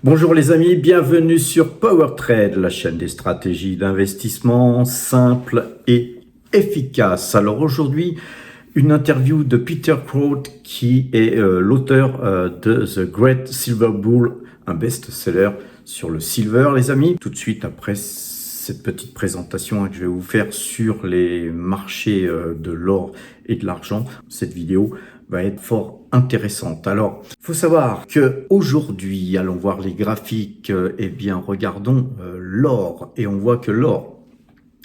Bonjour les amis, bienvenue sur PowerTrade, la chaîne des stratégies d'investissement simples et efficaces. Alors aujourd'hui, une interview de Peter Kraut qui est l'auteur de The Great Silver Bull, un best-seller sur le silver les amis. Tout de suite après cette petite présentation que je vais vous faire sur les marchés de l'or et de l'argent, cette vidéo va être fort intéressante. Alors, il faut savoir que aujourd'hui, allons voir les graphiques, eh bien, regardons l'or et on voit que l'or,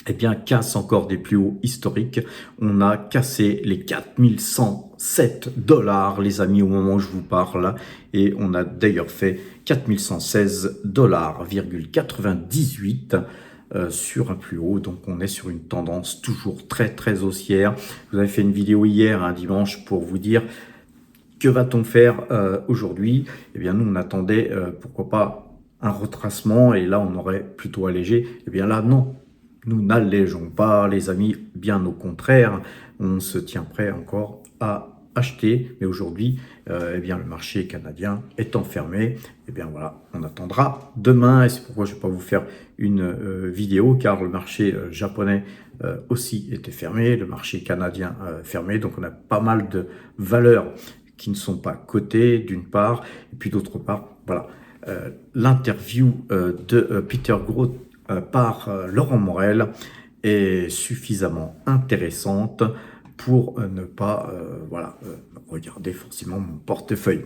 eh bien, casse encore des plus hauts historiques. On a cassé les 4107 $, les amis, au moment où je vous parle. Et on a d'ailleurs fait 4116 $,98 sur un plus haut. Donc, on est sur une tendance toujours très haussière. Je vous avais fait une vidéo hier, un dimanche, pour vous dire que va-t-on faire aujourd'hui. Eh bien, nous, on attendait, pourquoi pas, un retracement. Et là, on aurait plutôt allégé. Eh bien là, non. Nous n'allégeons pas, les amis, bien au contraire, on se tient prêt encore à acheter. Mais aujourd'hui, eh bien, le marché canadien étant fermé, eh bien voilà, on attendra demain. Et c'est pourquoi je ne vais pas vous faire une vidéo, car le marché japonais aussi était fermé, le marché canadien fermé. Donc on a pas mal de valeurs qui ne sont pas cotées, d'une part, et puis d'autre part, voilà, l'interview de Peter Kraut par Laurent Morel est suffisamment intéressante pour ne pas regarder forcément mon portefeuille.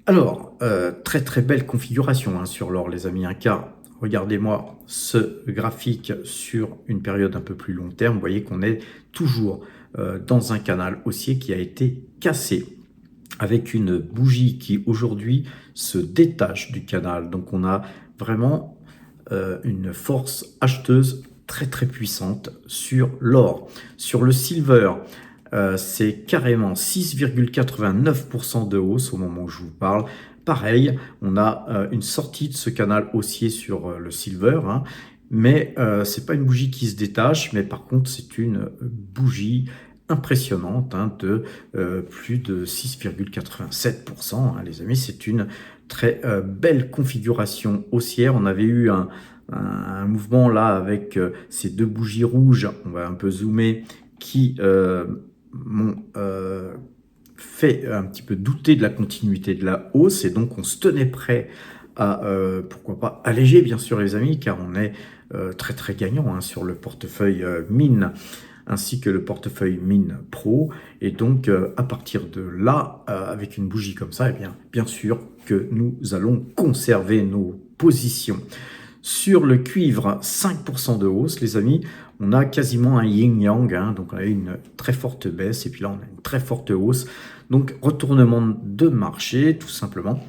Alors, très belle configuration hein, sur l'or les amis, car regardez-moi ce graphique sur une période un peu plus long terme, vous voyez qu'on est toujours dans un canal haussier qui a été cassé, avec une bougie qui aujourd'hui se détache du canal. Donc on a vraiment une force acheteuse très puissante sur l'or. Sur le silver, c'est carrément 6,89% de hausse au moment où je vous parle. Pareil, on a une sortie de ce canal haussier sur le silver, hein, mais c'est pas une bougie qui se détache, mais par contre c'est une bougie impressionnante hein, de plus de 6,87%, hein, les amis. C'est une très belle configuration haussière. On avait eu un mouvement là avec ces deux bougies rouges, on va un peu zoomer, qui m'ont fait un petit peu douter de la continuité de la hausse, et donc on se tenait prêt à, pourquoi pas, alléger bien sûr les amis, car on est très gagnant hein, sur le portefeuille mine, ainsi que le portefeuille mine pro. Et donc à partir de là, avec une bougie comme ça, eh bien sûr que nous allons conserver nos positions. Sur le cuivre, 5% de hausse, les amis. On a quasiment un yin-yang, hein, donc on a une très forte baisse, et puis là on a une très forte hausse. Donc retournement de marché, tout simplement.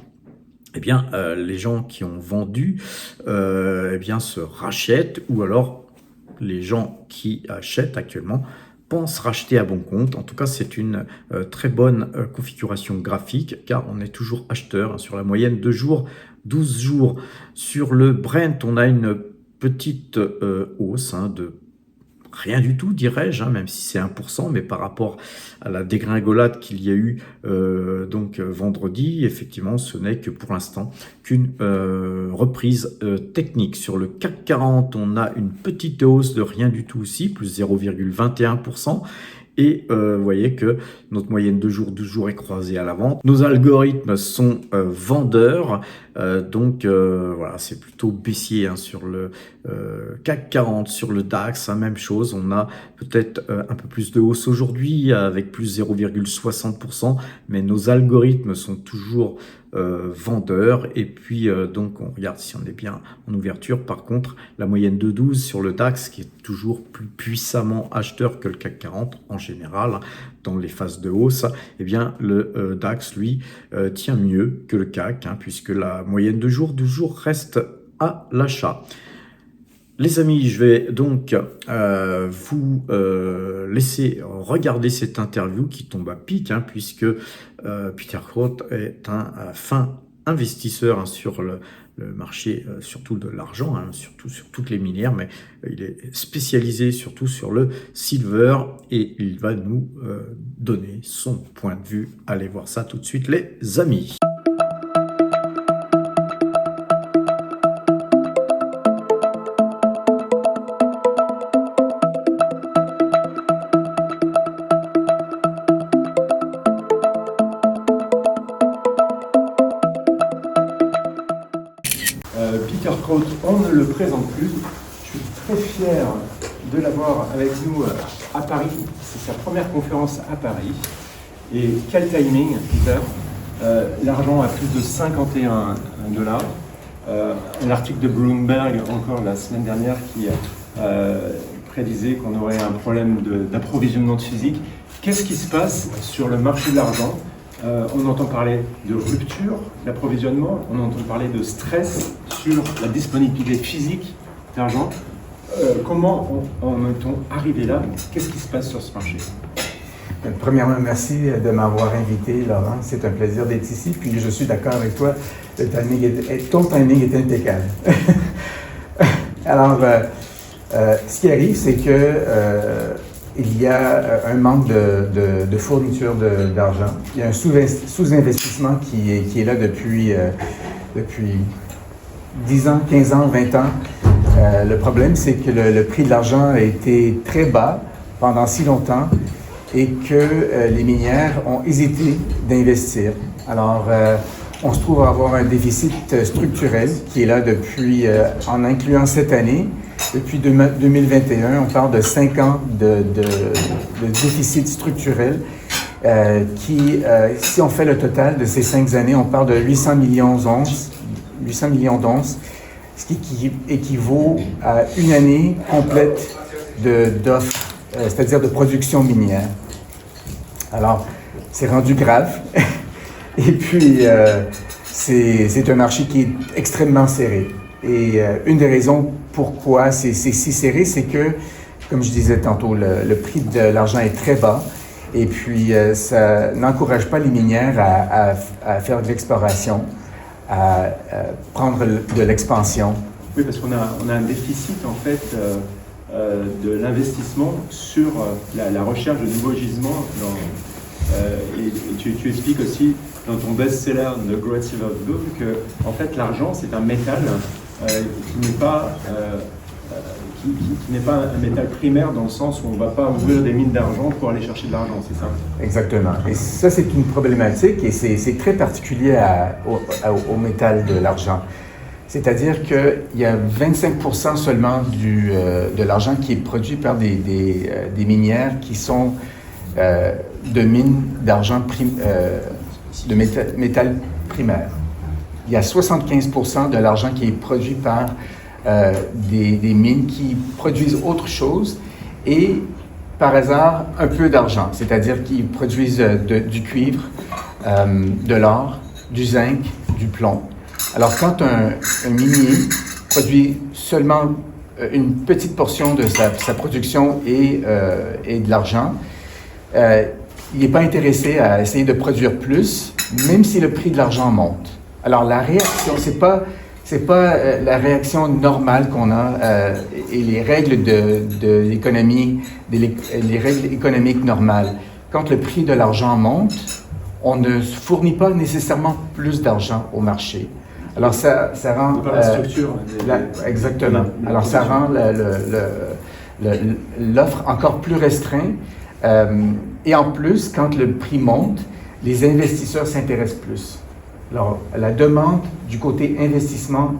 Eh bien, les gens qui ont vendu, eh bien, se rachètent, ou alors les gens qui achètent actuellement pensent racheter à bon compte. En tout cas, c'est une très bonne configuration graphique, car on est toujours acheteur hein, sur la moyenne de jours, 12 jours. Sur le Brent, on a une petite hausse hein, de rien du tout, dirais-je, hein, même si c'est 1%, mais par rapport à la dégringolade qu'il y a eu vendredi, effectivement, ce n'est que pour l'instant qu'une reprise technique. Sur le CAC 40, on a une petite hausse de rien du tout aussi, plus 0,21%. Et vous voyez que notre moyenne de jours, 12 jours est croisée à la vente. Nos algorithmes sont vendeurs, donc voilà, c'est plutôt baissier hein, sur le CAC 40, sur le DAX, hein, même chose. On a peut-être un peu plus de hausse aujourd'hui avec plus 0,60%, mais nos algorithmes sont toujours vendeurs. Et puis donc on regarde si on est bien en ouverture. Par contre, la moyenne de 12 sur le DAX, qui est toujours plus puissamment acheteur que le CAC 40 en général dans les phases de hausse, eh bien le DAX lui tient mieux que le CAC hein, puisque la moyenne de jour reste à l'achat. Les amis, je vais donc vous laisser regarder cette interview qui tombe à pic, hein, puisque Peter Kraut est un fin investisseur hein, sur le marché, surtout de l'argent, hein, surtout sur toutes les minières, mais il est spécialisé surtout sur le silver, et il va nous donner son point de vue. Allez voir ça tout de suite, les amis. Peter Kraut, on ne le présente plus. Je suis très fier de l'avoir avec nous à Paris. C'est sa première conférence à Paris. Et quel timing, Peter. L'argent à plus de 51 $. Un article de Bloomberg, encore la semaine dernière, qui prédisait qu'on aurait un problème d'approvisionnement de physique. Qu'est-ce qui se passe sur le marché de l'argent? On entend parler de rupture d'approvisionnement, on entend parler de stress sur la disponibilité physique d'argent. Comment en est-on arrivé là? Qu'est-ce qui se passe sur ce marché? Premièrement, merci de m'avoir invité, Laurent. C'est un plaisir d'être ici. Puis je suis d'accord avec toi, ton timing est impeccable. Alors, ce qui arrive, c'est que il y a un manque de fourniture d'argent. Il y a un sous-investissement qui est là depuis 10 ans, 15 ans, 20 ans. Le problème, c'est que le prix de l'argent a été très bas pendant si longtemps et que les minières ont hésité d'investir. Alors, on se trouve à avoir un déficit structurel qui est là depuis, en incluant cette année, depuis 2021, on parle de 5 ans de déficit structurel qui, si on fait le total de ces 5 années, on parle de 800 millions d'onces, ce qui équivaut à une année complète d'offres, c'est-à-dire de production minière. Alors, c'est rendu grave. Et puis, c'est un marché qui est extrêmement serré. Et une des raisons pourquoi c'est si serré, c'est que, comme je disais tantôt, le prix de l'argent est très bas. Et puis, ça n'encourage pas les minières à faire de l'exploration, à prendre de l'expansion. Oui, parce qu'on a un déficit, en fait, de l'investissement sur la recherche de nouveaux gisements. Et tu expliques aussi dans ton best-seller The Great Silver Book que, en fait, l'argent, c'est un métal qui n'est pas un métal primaire dans le sens où on ne va pas ouvrir des mines d'argent pour aller chercher de l'argent, c'est ça? Exactement. Et ça, c'est une problématique et c'est très particulier au métal de l'argent. C'est-à-dire qu'il y a 25% seulement de l'argent qui est produit par des minières qui sont de mines d'argent de métal primaire. Il y a 75% de l'argent qui est produit par des mines qui produisent autre chose et, par hasard, un peu d'argent, c'est-à-dire qu'ils produisent du cuivre, de l'or, du zinc, du plomb. Alors, quand un minier produit seulement une petite portion de sa production et de l'argent, il n'est pas intéressé à essayer de produire plus, même si le prix de l'argent monte. Alors, la réaction, c'est pas la réaction normale qu'on a et les règles de l'économie, les règles économiques normales. Quand le prix de l'argent monte, on ne fournit pas nécessairement plus d'argent au marché. Alors, ça rend... Par la structure. Exactement. Alors, ça rend l'offre encore plus restreinte. Et en plus, quand le prix monte, les investisseurs s'intéressent plus. Alors, la demande du côté investissement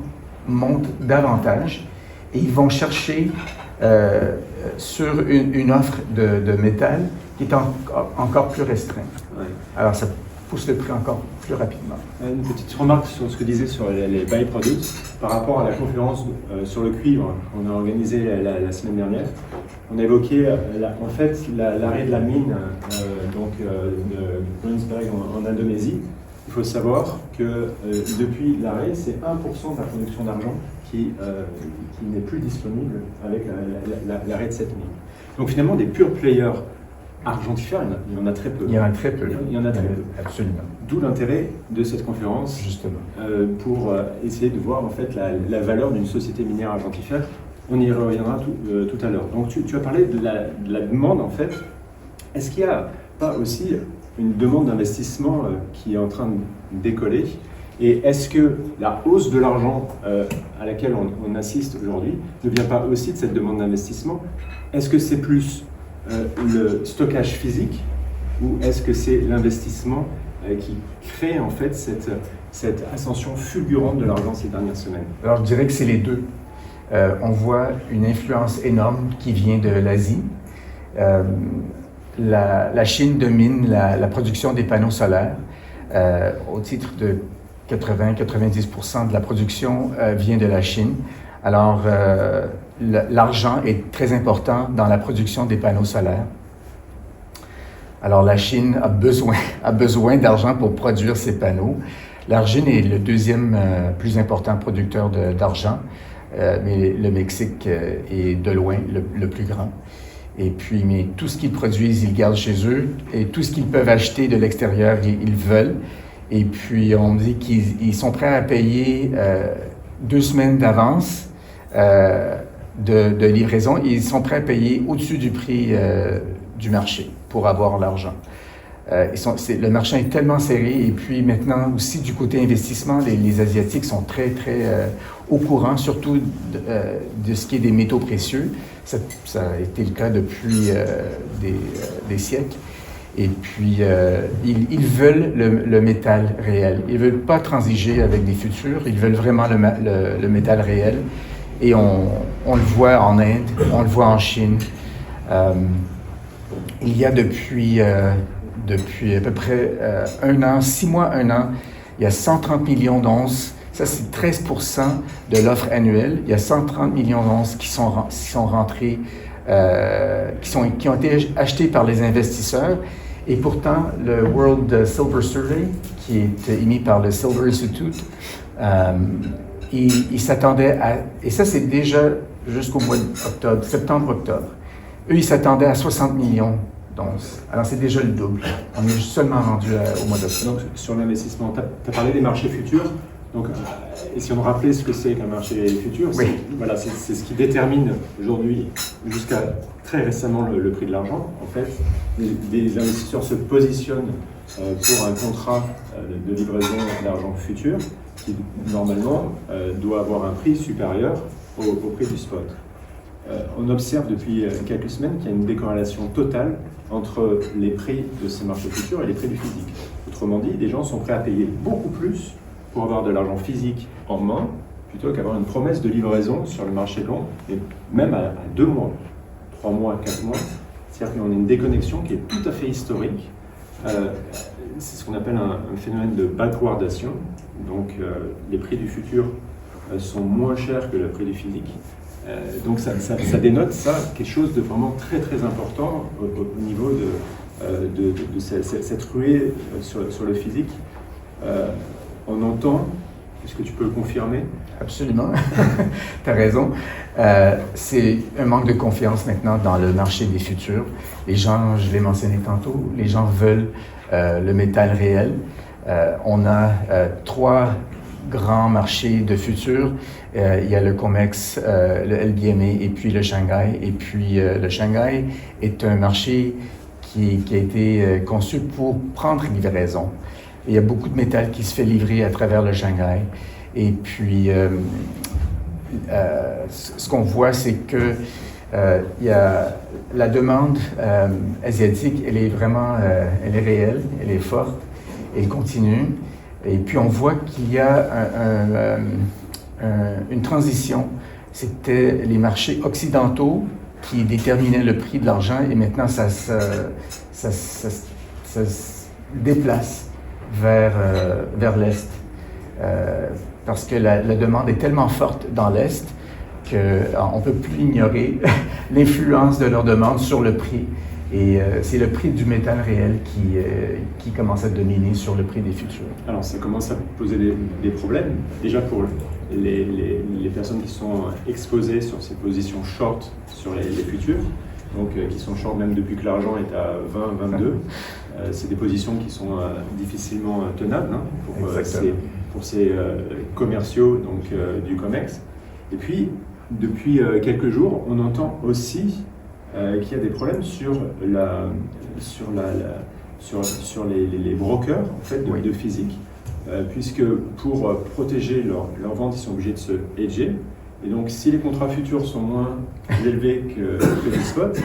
monte davantage et ils vont chercher sur une offre de métal qui est encore plus restreinte. Ouais. Alors, ça pousse le prix encore plus rapidement. Une petite remarque sur ce que disait sur les byproducts par rapport à la conférence sur le cuivre qu'on a organisée la semaine dernière. On a évoqué en fait l'arrêt de la mine de Greensberg en Indonésie. Il faut savoir que depuis l'arrêt, c'est 1% de la production d'argent qui n'est plus disponible avec l'arrêt de cette mine. Donc finalement, des pure players argentifères, il y en a très peu. Il y en a très peu. Il y en a très peu. Absolument. D'où l'intérêt de cette conférence, justement, pour essayer de voir en fait la valeur d'une société minière argentifère. On y reviendra tout à l'heure. Donc tu as parlé de la demande en fait. Est-ce qu'il n'y a pas aussi une demande d'investissement qui est en train de décoller? Et est-ce que la hausse de l'argent à laquelle on assiste aujourd'hui ne vient pas aussi de cette demande d'investissement? Est-ce que c'est plus le stockage physique ou est-ce que c'est l'investissement qui crée en fait cette ascension fulgurante de l'argent ces dernières semaines? Alors, je dirais que c'est les deux. On voit une influence énorme qui vient de l'Asie. La Chine domine la production des panneaux solaires. Au titre de 80-90% de la production vient de la Chine. Alors, l'argent est très important dans la production des panneaux solaires. Alors, la Chine a besoin d'argent pour produire ces panneaux. L'Argentine est le deuxième plus important producteur d'argent, mais le Mexique est de loin le plus grand. Et puis, mais tout ce qu'ils produisent, ils gardent chez eux. Et tout ce qu'ils peuvent acheter de l'extérieur, ils veulent. Et puis, on dit qu'ils sont prêts à payer 2 semaines d'avance de livraison. Ils sont prêts à payer au-dessus du prix du marché pour avoir l'argent. Le marché est tellement serré. Et puis maintenant, aussi du côté investissement, les Asiatiques sont très au courant, surtout de ce qui est des métaux précieux. Ça a été le cas depuis des siècles. Et puis, ils veulent le métal réel. Ils ne veulent pas transiger avec des futurs. Ils veulent vraiment le métal réel. Et on le voit en Inde, on le voit en Chine. Il y a depuis à peu près 1 an, 6 mois, 1 an, il y a 130 millions d'onces. Ça, c'est 13% de l'offre annuelle. Il y a 130 millions d'onces qui sont rentrées, qui ont été achetées par les investisseurs. Et pourtant, le World Silver Survey, qui est émis par le Silver Institute, il s'attendait à... Et ça, c'est déjà jusqu'au mois d'octobre, septembre-octobre. Eux, ils s'attendaient à 60 millions d'onces. Alors, c'est déjà le double. On est seulement rendu au mois d'octobre. Donc, sur l'investissement, tu as parlé des marchés futurs. Donc, essayons de rappeler ce que c'est qu'un marché futur. Oui. C'est ce qui détermine aujourd'hui, jusqu'à très récemment, le prix de l'argent. En fait, des investisseurs se positionnent pour un contrat de livraison d'argent futur qui, normalement, doit avoir un prix supérieur au prix du spot. On observe depuis quelques semaines qu'il y a une décorrélation totale entre les prix de ces marchés futurs et les prix du physique. Autrement dit, des gens sont prêts à payer beaucoup plus pour avoir de l'argent physique en main, plutôt qu'avoir une promesse de livraison sur le marché long, et même à 2 mois, 3 mois, 4 mois. C'est-à-dire qu'on a une déconnexion qui est tout à fait historique. C'est ce qu'on appelle un phénomène de backwardation. Donc les prix du futur sont moins chers que le prix du physique. Donc ça dénote quelque chose de vraiment très important au niveau de cette ruée sur le physique. On entend, est-ce que tu peux le confirmer? Absolument, tu as raison. C'est un manque de confiance maintenant dans le marché des futurs. Les gens, je l'ai mentionné tantôt, les gens veulent le métal réel. On a 3 grands marchés de futurs. Il y a le COMEX, le LBMA et puis le Shanghai. Et puis le Shanghai est un marché qui a été conçu pour prendre livraison. Il y a beaucoup de métal qui se fait livrer à travers le Shanghai. Et puis, ce qu'on voit, c'est que il y a la demande asiatique, elle est vraiment, elle est réelle, elle est forte, elle continue. Et puis, on voit qu'il y a une transition. C'était les marchés occidentaux qui déterminaient le prix de l'argent, et maintenant, ça se déplace vers l'Est, parce que la demande est tellement forte dans l'Est qu'on ne peut plus ignorer l'influence de leur demande sur le prix. Et c'est le prix du métal réel qui commence à dominer sur le prix des futurs. Alors ça commence à poser des problèmes, déjà pour les personnes qui sont exposées sur ces positions short sur les futurs, donc qui sont short même depuis que l'argent est à 20, 22. C'est des positions qui sont difficilement tenables pour ces commerciaux donc, du COMEX. Et puis, depuis quelques jours, on entend aussi qu'il y a des problèmes sur les brokers en fait, de physique, puisque pour protéger leur vente, ils sont obligés de se hedger. Et donc, si les contrats futurs sont moins élevés que les spots,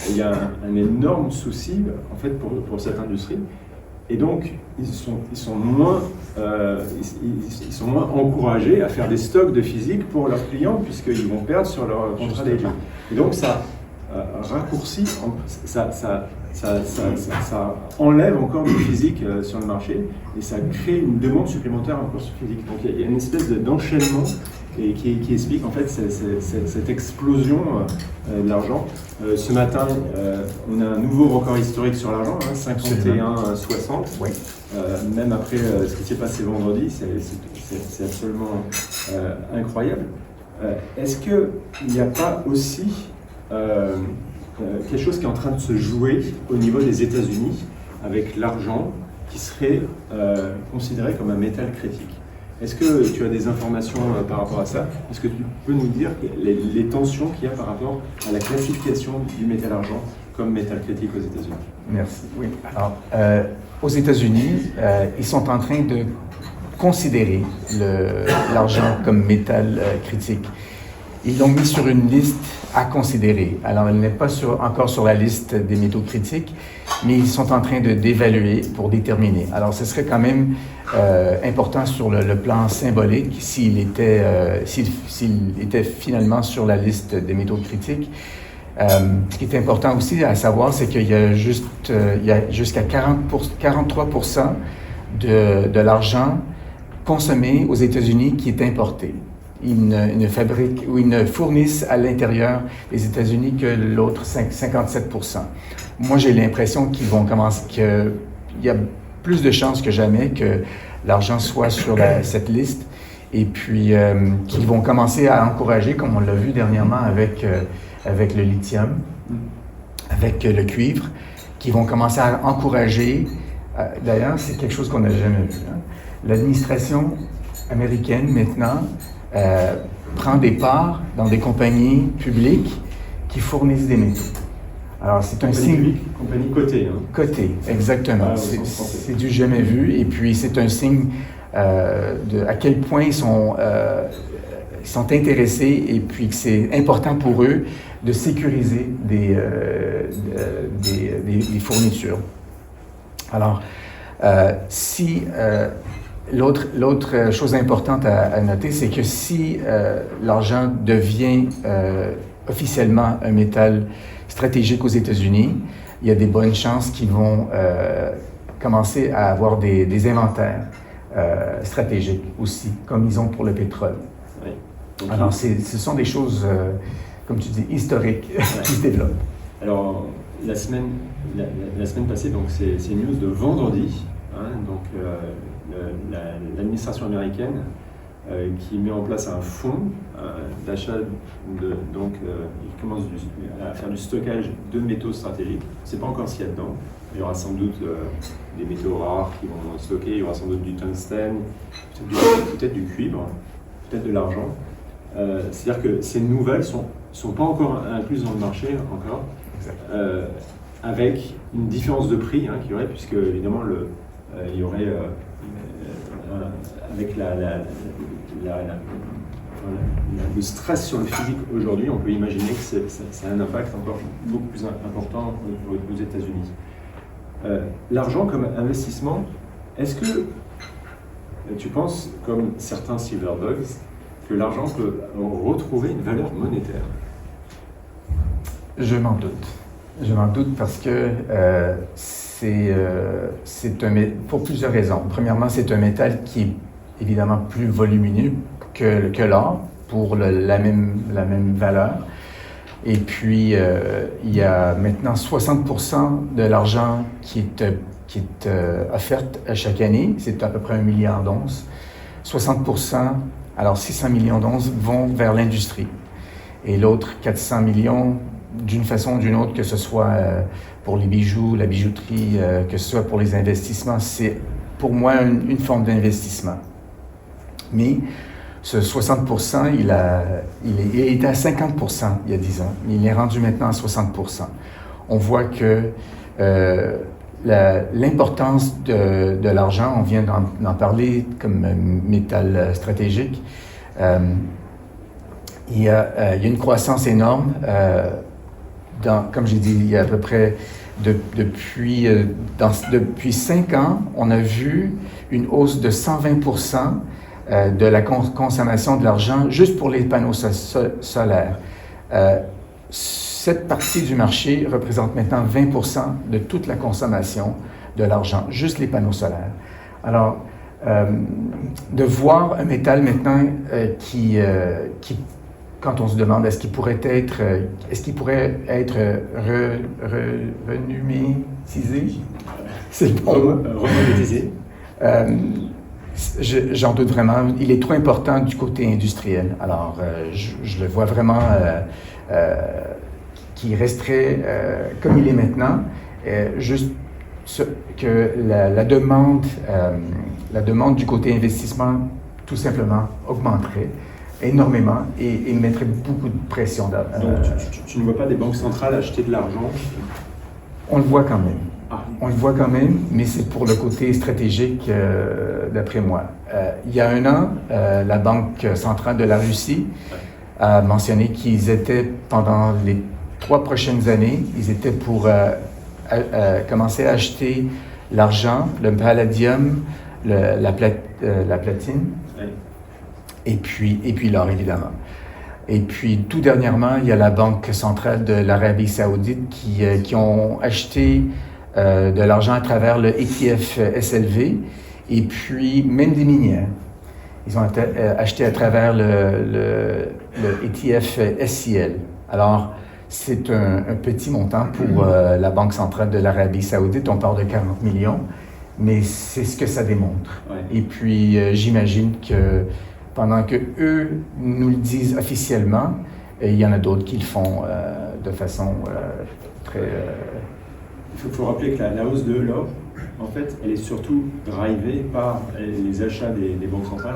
il y a un énorme souci en fait, pour cette industrie, Et donc, ils sont moins encouragés à faire des stocks de physique pour leurs clients, puisqu'ils vont perdre sur leur contrat daily. Et donc, ça raccourcit, ça enlève encore du physique sur le marché, et ça crée une demande supplémentaire encore sur le physique. Donc, il y a une espèce d'enchaînement et qui explique en fait cette explosion de l'argent. Ce matin, on a un nouveau record historique sur l'argent, 51,60. Oui. Même après ce qui s'est passé vendredi, c'est absolument incroyable. Est-ce qu'il n'y a pas aussi quelque chose qui est en train de se jouer au niveau des États-Unis avec l'argent qui serait considéré comme un métal critique? Est-ce que tu as des informations par rapport à ça? Est-ce que tu peux nous dire les tensions qu'il y a par rapport à la classification du métal argent comme métal critique aux États-Unis? Merci. Oui. Alors, aux États-Unis, ils sont en train de considérer l'argent comme métal critique. Ils l'ont mis sur une liste à considérer. Alors, elle n'est pas encore sur la liste des métaux critiques, mais ils sont en train d'évaluer pour déterminer. Alors, ce serait quand même important sur le plan symbolique s'il était finalement sur la liste des métaux critiques. Ce qui est important aussi à savoir, c'est qu'il y a jusqu'à 43% de l'argent consommé aux États-Unis qui est importé. Ils ne fabriquent ou ils ne fournissent à l'intérieur des États-Unis que l'autre 57%. Moi, j'ai l'impression qu'il y a plus de chances que jamais que l'argent soit sur cette liste et puis qu'ils vont commencer à encourager, comme on l'a vu dernièrement avec le lithium, avec le cuivre, qui vont commencer à encourager. D'ailleurs, c'est quelque chose qu'on n'a jamais vu. L'administration américaine, maintenant, prend des parts dans des compagnies publiques qui fournissent des métaux. Alors, c'est un signe... Compagnie cotée. Cotée, exactement. C'est du jamais vu. Et puis, c'est un signe à quel point ils sont intéressés et puis que c'est important pour eux de sécuriser des fournitures. Alors, l'autre chose importante à noter, c'est que si l'argent devient officiellement un métal stratégique aux États-Unis, il y a des bonnes chances qu'ils vont commencer à avoir des inventaires stratégiques aussi, comme ils ont pour le pétrole. Oui. Okay. Alors, ce sont des choses, comme tu dis, historiques qui se développent. Alors, la semaine passée, donc c'est une news de vendredi, donc l'administration américaine qui met en place un fonds d'achat, donc il commence à faire du stockage de métaux stratégiques. On ne sait pas encore ce qu'il y a dedans. Il y aura sans doute des métaux rares qui vont stocker, il y aura sans doute du tungstène, peut-être du cuivre, peut-être de l'argent. C'est-à-dire que ces nouvelles sont pas encore incluses dans le marché encore, avec une différence de prix qu'il y aurait, puisque évidemment il y aurait avec le stress sur le physique aujourd'hui, on peut imaginer que ça a un impact encore beaucoup plus important aux États-Unis. L'argent comme investissement, est-ce que tu penses, comme certains silver dogs, que l'argent peut retrouver une valeur monétaire? Je m'en doute. Je m'en doute parce que pour plusieurs raisons. Premièrement, c'est un métal qui est évidemment plus volumineux que l'or pour la même valeur. Et puis, il y a maintenant 60% de l'argent qui est offerte à chaque année. C'est à peu près 1 milliard d'onces. 60%, alors 600 millions d'onces vont vers l'industrie. Et l'autre 400 millions, d'une façon ou d'une autre, que ce soit pour les bijoux, la bijouterie, que ce soit pour les investissements, c'est pour moi une forme d'investissement. Mais ce 60%, il était à 50% il y a 10 ans. Il est rendu maintenant à 60%. On voit que l'importance de l'argent, on vient d'en parler comme métal stratégique, il y a une croissance énorme. Comme j'ai dit, il y a à peu près depuis 5 ans, on a vu une hausse de 120% de la consommation de l'argent juste pour les panneaux solaires. Cette partie du marché représente maintenant 20% de toute la consommation de l'argent, juste les panneaux solaires. Alors, de voir un métal maintenant qui, quand on se demande est-ce qu'il pourrait être renumétisé, c'est le bon mot. Remonétisé. J'en doute vraiment. Il est trop important du côté industriel. Alors, je le vois vraiment qui resterait comme il est maintenant, juste que la demande du côté investissement, tout simplement, augmenterait énormément et mettrait beaucoup de pression. Donc, tu ne vois pas des banques centrales acheter de l'argent? On le voit quand même. Ah. On le voit quand même, mais c'est pour le côté stratégique, d'après moi. Il y a 1 an, la Banque centrale de la Russie a mentionné qu'ils étaient, pendant les 3 prochaines années, ils étaient pour commencer à acheter l'argent, le palladium, la platine, Oui. et puis l'or, évidemment. Et puis, tout dernièrement, il y a la Banque centrale de l'Arabie saoudite qui ont acheté de l'argent à travers le ETF SLV et puis même des minières. Ils ont acheté à travers le ETF SIL. Alors, c'est un petit montant pour la Banque centrale de l'Arabie saoudite. On parle de 40 millions, mais c'est ce que ça démontre. Ouais. Et puis, j'imagine que pendant que eux nous le disent officiellement, il y en a d'autres qui le font de façon très... Il faut rappeler que la hausse de l'or, en fait, elle est surtout drivée par les achats des banques centrales.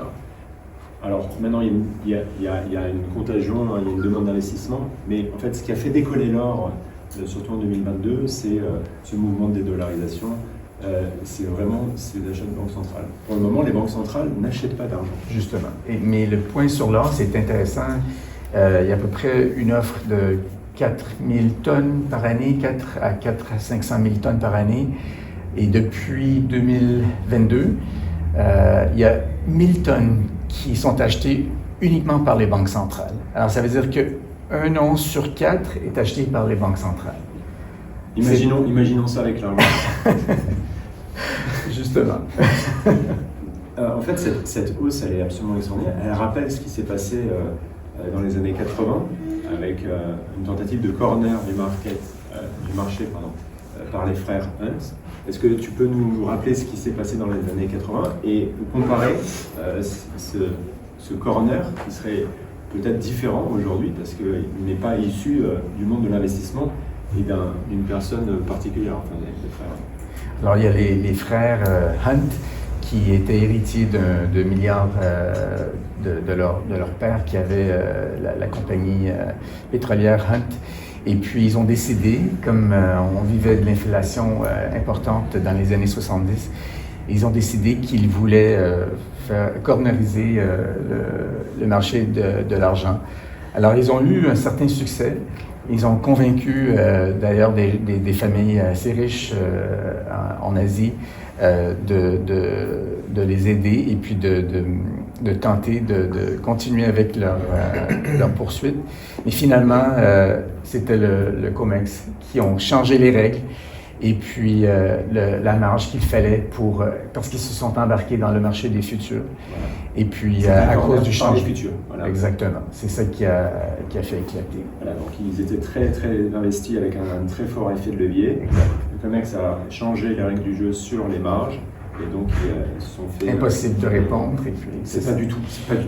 Alors maintenant, il y a une contagion, il y a une demande d'investissement, mais en fait, ce qui a fait décoller l'or, surtout en 2022, c'est ce mouvement de dédollarisation. C'est vraiment les achats de banques centrales. Pour le moment, les banques centrales n'achètent pas d'argent. Justement. Mais le point sur l'or, c'est intéressant. Il y a à peu près une offre de 4 000 tonnes par année, 4 à 500 000 tonnes par année. Et depuis 2022, il y a 1000 tonnes qui sont achetées uniquement par les banques centrales. Alors, ça veut dire qu'un once sur 4 est acheté par les banques centrales. Imaginons ça avec l'argent. Justement. En fait, cette hausse, elle est absolument extraordinaire. Elle rappelle ce qui s'est passé dans les années 80 avec une tentative de corner du marché par les frères Hunt. Est-ce que tu peux nous rappeler ce qui s'est passé dans les années 80 et comparer ce corner qui serait peut-être différent aujourd'hui parce qu'il n'est pas issu du monde de l'investissement et d'une personne particulière, enfin des frères. Alors, il y a les frères Hunt qui étaient héritiers de milliards de leur père qui avait la compagnie pétrolière Hunt. Et puis, ils ont décidé, comme on vivait de l'inflation importante dans les années 70, ils ont décidé qu'ils voulaient corneriser le marché de l'argent. Alors, ils ont eu un certain succès. Ils ont convaincu d'ailleurs des familles assez riches en Asie de les aider et puis de tenter de continuer avec leur poursuite. Mais finalement, c'était le COMEX qui ont changé les règles et puis la marge qu'il fallait parce qu'ils se sont embarqués dans le marché des futurs. Voilà. Et puis à cause du changement. Futurs. Voilà. Exactement. C'est ça qui a fait éclater. Voilà, donc ils étaient très très investis avec un très fort effet de levier. Exact. Le COMEX a changé les règles du jeu sur les marges et donc ils se sont fait. Impossible de répondre. Et puis, c'est pas du tout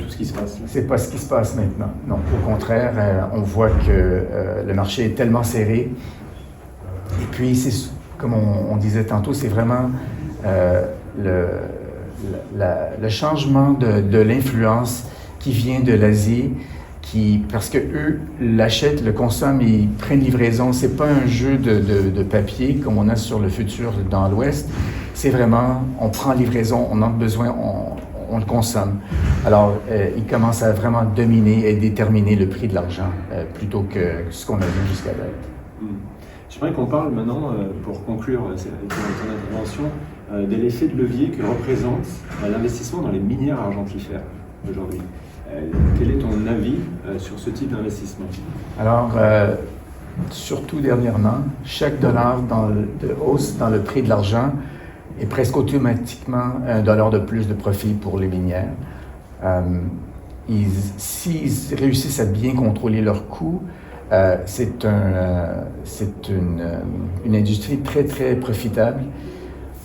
ce qui se passe là. C'est pas ce qui se passe maintenant. Non, au contraire, on voit que le marché est tellement serré. Et puis, c'est comme on disait tantôt, c'est vraiment le changement de l'influence qui vient de l'Asie, parce que eux l'achètent, le consomment, ils prennent livraison. C'est pas un jeu de papier comme on a sur le futur dans l'Ouest. C'est vraiment, on prend livraison, on en a besoin, on le consomme. Alors, ils commencent à vraiment dominer et déterminer le prix de l'argent plutôt que ce qu'on a vu jusqu'à date. J'aimerais qu'on parle maintenant, pour conclure ton intervention, de l'effet de levier que représente l'investissement dans les minières argentifères aujourd'hui. Quel est ton avis sur ce type d'investissement? Alors, surtout dernièrement, chaque dollar de hausse dans le prix de l'argent est presque automatiquement $1 de plus de profit pour les minières. S'ils réussissent à bien contrôler leurs coûts, c'est une industrie très, très profitable.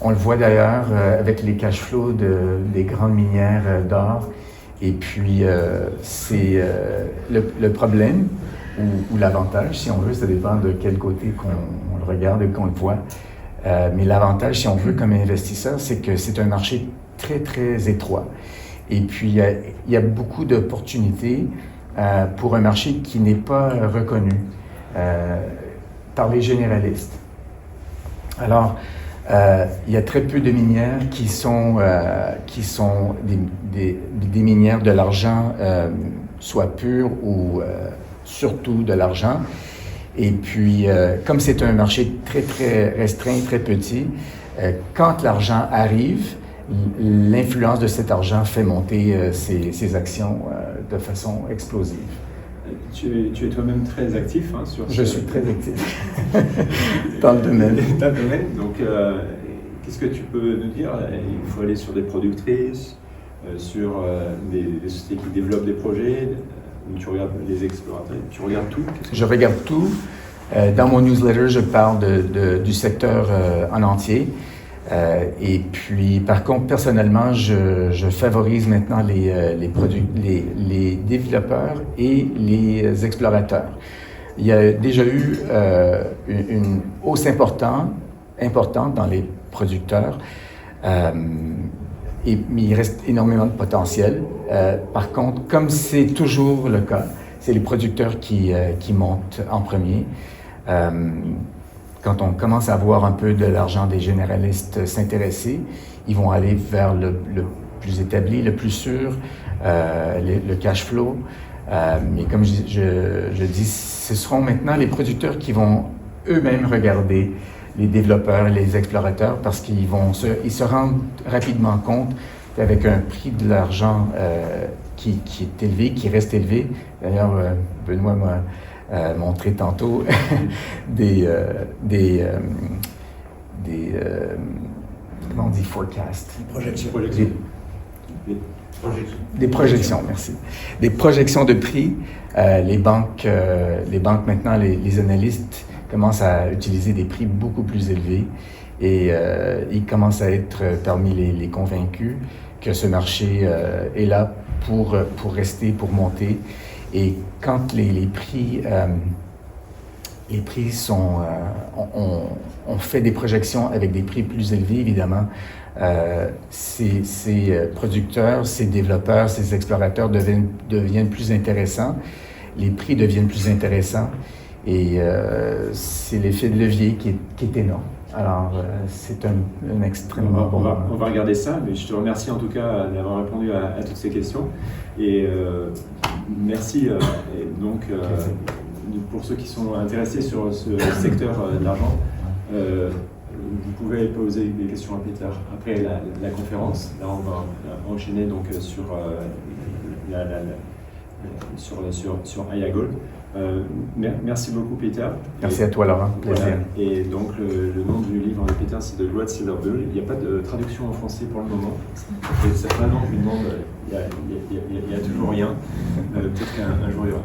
On le voit d'ailleurs avec les cash flows des grandes minières d'or. Et puis, c'est le problème ou l'avantage, si on veut, ça dépend de quel côté qu'on le regarde et qu'on le voit. Mais l'avantage, si on veut, comme investisseur, c'est que c'est un marché très, très étroit. Et puis, il y a beaucoup d'opportunités pour un marché qui n'est pas reconnu par les généralistes. Alors, il y a très peu de minières qui sont des minières de l'argent, soit pur ou surtout de l'argent. Et puis, comme c'est un marché très, très restreint, très petit, quand l'argent arrive, l'influence de cet argent fait monter ces actions de façon explosive. Tu es toi-même très actif sur Je suis très actif dans le domaine. Dans le domaine. Donc, qu'est-ce que tu peux nous dire? Il faut aller sur des productrices, sur des sociétés qui développent des projets, où tu regardes les explorateurs, tu regardes tout? Je regarde tout. Dans mon newsletter, je parle du secteur en entier. Et puis, par contre, personnellement, je favorise maintenant les développeurs et les explorateurs. Il y a déjà eu une hausse importante dans les producteurs, mais il reste énormément de potentiel. Par contre, comme c'est toujours le cas, c'est les producteurs qui montent en premier. Quand on commence à voir un peu de l'argent des généralistes s'intéresser, ils vont aller vers le plus établi, le plus sûr, le cash flow. Mais comme je dis, ce seront maintenant les producteurs qui vont eux-mêmes regarder les développeurs, les explorateurs, parce qu'ils se rendent rapidement compte qu'avec un prix de l'argent qui est élevé, qui reste élevé, d'ailleurs, Benoît m'a montré tantôt comment on dit forecast? Des projections, merci. Des projections de prix. Les banques maintenant, les analystes commencent à utiliser des prix beaucoup plus élevés et ils commencent à être parmi les convaincus que ce marché est là pour rester, pour monter. Et quand les prix sont, on fait des projections avec des prix plus élevés, évidemment, ces producteurs, ces développeurs, ces explorateurs deviennent plus intéressants, les prix deviennent plus intéressants, et c'est l'effet de levier qui est énorme. Alors, c'est un extrêmement bon moment. On va regarder ça, mais je te remercie en tout cas d'avoir répondu à toutes ces questions. Et merci pour ceux qui sont intéressés sur ce secteur de l'argent. Vous pouvez poser des questions à Peter après la conférence. Là, on va enchaîner donc sur IAGold. Merci beaucoup, Peter. Merci à toi, Laurent. Plaisir. Voilà. Et donc, le nom du livre de Peter, c'est The Great Silver Bull. Il n'y a pas de traduction en français pour le moment. Et ça fait un an que je me demande, il n'y a toujours rien. Peut-être qu'un jour il y aura.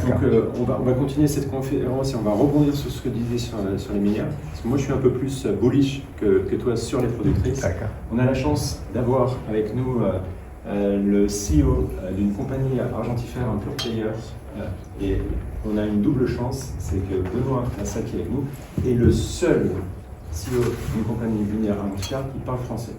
Donc, on va continuer cette conférence et on va rebondir sur ce que tu disais sur les minières. Parce que moi, je suis un peu plus bullish que toi sur les productrices. D'accord. On a la chance d'avoir avec nous le CEO d'une compagnie argentifère, un pure player. Et on a une double chance, c'est que Benoît Lassalle qui est avec nous est le seul CEO d'une compagnie minière argentifère qui parle français.